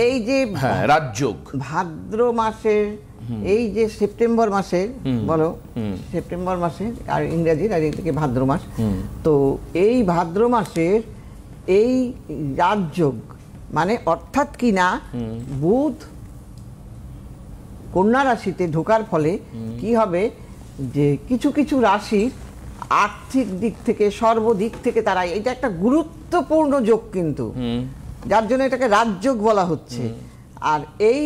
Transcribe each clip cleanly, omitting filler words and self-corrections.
এই যে রাজযোগ ভাদ্র মাসের এই যে সেপ্টেম্বর মাসের বলো সেপ্টেম্বর মাসের আর ইংরেজির আর এদিকে ভাদ্র মাস, তো এই ভাদ্র মাসের এই রাজযোগ মানে অর্থাৎ কি না বুধ কন্যা রাশিতে ঢোকার ফলে কি হবে যে কিছু কিছু রাশির আর্থিক দিক থেকে সর্বদিক থেকে তারা, এটা একটা গুরুত্বপূর্ণ যোগ কিন্তু, যার জন্য এটাকে রাজযোগ বলা হচ্ছে। আর এই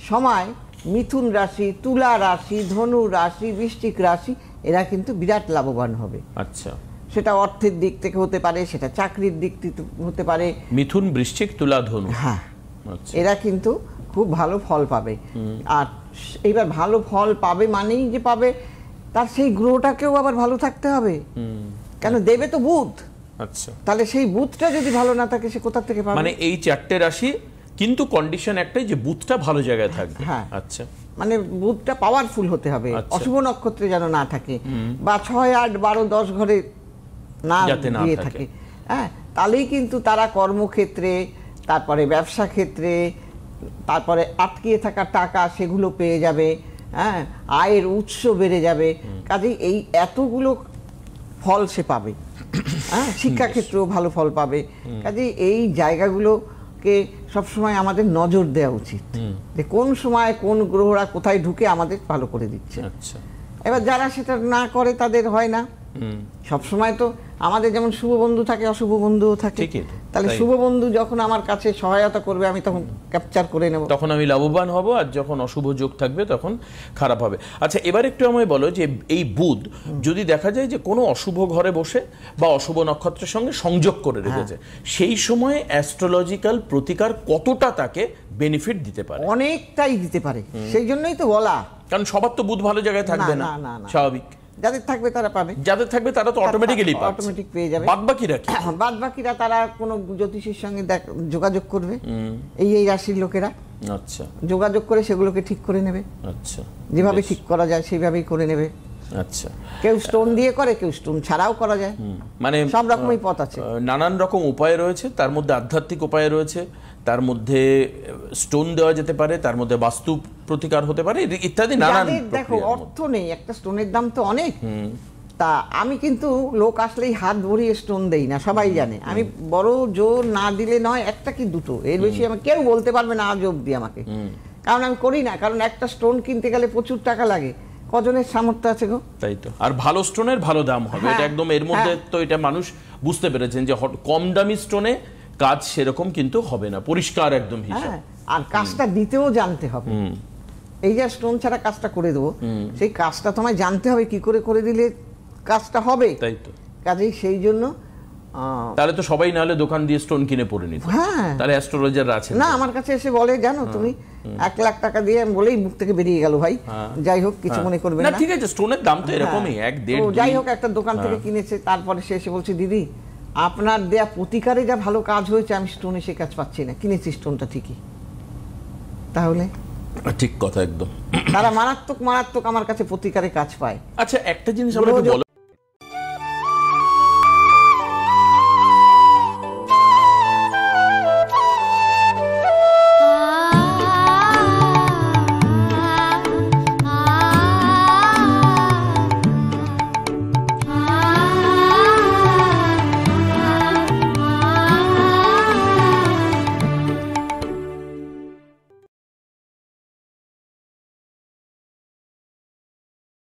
সময় মিথুন রাশি, তুলা রাশি, ধনু রাশি, বৃশ্চিক রাশি এরা কিন্তু বিরাট লাভবান হবে। আচ্ছা, সেটা অর্থের দিক থেকে হতে পারে, সেটা চাকরির দিক থেকে হতে পারে। মিথুন, বৃশ্চিক, তুলা, ধনু, হ্যাঁ, এরা কিন্তু খুব ভালো ফল পাবে। আর এইবার ভালো ফল পাবে মানেই যে পাবে, তার সেই গ্রহটাকেও আবার ভালো থাকতে হবে, কেন দেবে তো বুধ। আচ্ছা, তাহলে সেই বুধটা যদি ভালো না থাকে সে কোথা থেকে পাবে? মানে এই চারটে রাশি কিন্তু কন্ডিশন একটাই যে বুধটা ভালো জায়গায় থাকবে। হ্যাঁ, আচ্ছা, মানে বুধটা পাওয়ারফুল হতে হবে, অশুভ নক্ষত্রে যেন না থাকে, বা 6, 8, 12, 10 ঘরে না দিয়ে থাকে। হ্যাঁ, তাহলেই কিন্তু তারা কর্মক্ষেত্রে, তারপরে ব্যবসা ক্ষেত্রে, তারপরে আটকিয়ে থাকা টাকা সেগুলো পেয়ে যাবে। হ্যাঁ, আয়ের উৎস বেড়ে যাবে। কাজেই এই এতগুলো ফল সে পাবে। হ্যাঁ, শিক্ষাক্ষেত্রেও ভালো ফল পাবে। কাজেই এই জায়গাগুলোকে সবসময় আমাদের নজর দেওয়া উচিত, যে কোন সময় কোন গ্রহরা কোথায় ঢুকে আমাদের ভালো করে দিচ্ছে। এবার যারা সেটা না করে তাদের হয় না। সবসময় তো আমাদের যেমন শুভ বন্ধু থাকে, অশুভ বন্ধুও থাকে। তাহলে শুভ বন্ধু যখন আমার কাছে সহায়তা করবে আমি তখন ক্যাপচার করে নেব, তখন আমি লাভবান হব। আর যখন অশুভ যোগ থাকবে তখন খারাপ হবে। আচ্ছা, এবার একটু আমায় বলো যে এই বুধ যদি দেখা যায় যে কোনো অশুভ ঘরে বসে বা অশুভ নক্ষত্রের সঙ্গে সংযোগ করে রেখেছে, সেই সময়ে অ্যাস্ট্রোলজিক্যাল প্রতিকার কতটা তাকে বেনিফিট দিতে পারে? অনেকটাই দিতে পারে। সেই জন্যই তো বলা, কারণ সবার তো বুধ ভালো জায়গায় থাকবে না, স্বাভাবিক। যাদের থাকবে তারা পাবে, যাদের থাকবে তারা তো অটোমেটিক্যালি অটোমেটিক পেয়ে যাবে। বাদবাকিরা কি? বাদবাকিরা তারা কোনো জ্যোতিষীর সঙ্গে যোগাযোগ করবে, এই রাশির লোকেরা। আচ্ছা, যোগাযোগ করে সেগুলোকে ঠিক করে নেবে। আচ্ছা, যেভাবে ঠিক করা যায় সেইভাবেই করে নেবে। আচ্ছা, কেউ স্টোন দিয়ে করে, কেউ স্টোন ছাড়াও করা যায়, মানে সব রকমই পথ আছে। নানান রকম উপায় রয়েছে, তার মধ্যে আধ্যাত্মিক উপায় রয়েছে, তার মধ্যে স্টোন দেওয়া যেতে পারে, তার মধ্যে বাস্তু প্রতিকার হতে পারে, ইত্যাদি নানান। দেখো, অর্থ নেই, একটা স্টোনের দাম তো অনেক। তা আমি কিন্তু লোক আসলেই হাত ভরিয়ে স্টোন দেই না, সবাই জানে। আমি বড় জোর না দিলে নয়, একটা কি দুটো, এর বেশি আমি কেউ বলতে পারবে না আজ অব্দি আমাকে, কারণ আমি করি না। কারণ একটা স্টোন কিনতে গেলে প্রচুর টাকা লাগে, কজনের সামর্থ্য আছে গো? তাই তো। আর ভালো স্টোনের ভালো দাম হবে, এটা একদম এর মধ্যে তো এটা মানুষ বুঝতে পেরেছেন যে কম দামি স্টোনে কাজ সেরকম কিন্তু হবে না, পরিষ্কার একদম হিসাব। আর কাজটা দিতেও জানতে হবে। এই যে স্টোন ছাড়া কাজটা করে দেবো, সেই কাজটা তোমায় জানতে হবে কি করে করে দিলে কাজটা হবে। তাই তো। কাজেই সেই জন্য তাহলে তো সবাই নাহলে দোকান দিয়ে স্টোন কিনে পরে নিত। হ্যাঁ, তাহলে অ্যাস্ট্রোলজার আছে না, আমার কাছে এসে বলে, জানো তুমি 1 লাখ টাকা দিয়ে, আমি বলেই মুখ থেকে বেরিয়ে গেল ভাই। যাই হোক, কিছু মনে করবে না। ঠিক আছে, স্টোনের দাম তো এরকমই 1-1.5। যাই হোক, একটা দোকান থেকে কিনেছে, তারপরে সে এসে বলছে, দিদি আপনার দেয়া প্রতিকারে যা ভালো কাজ হয়েছে, আমি স্টোনে সে কাজ পাচ্ছি না। কিনেছি স্টোনটা ঠিকই, তাহলে ঠিক কথা একদম। তারা মারাত্মক মারাত্মক আমার কাছে প্রতিকারে কাজ পায়। আচ্ছা, একটা জিনিস আমাকে বলো।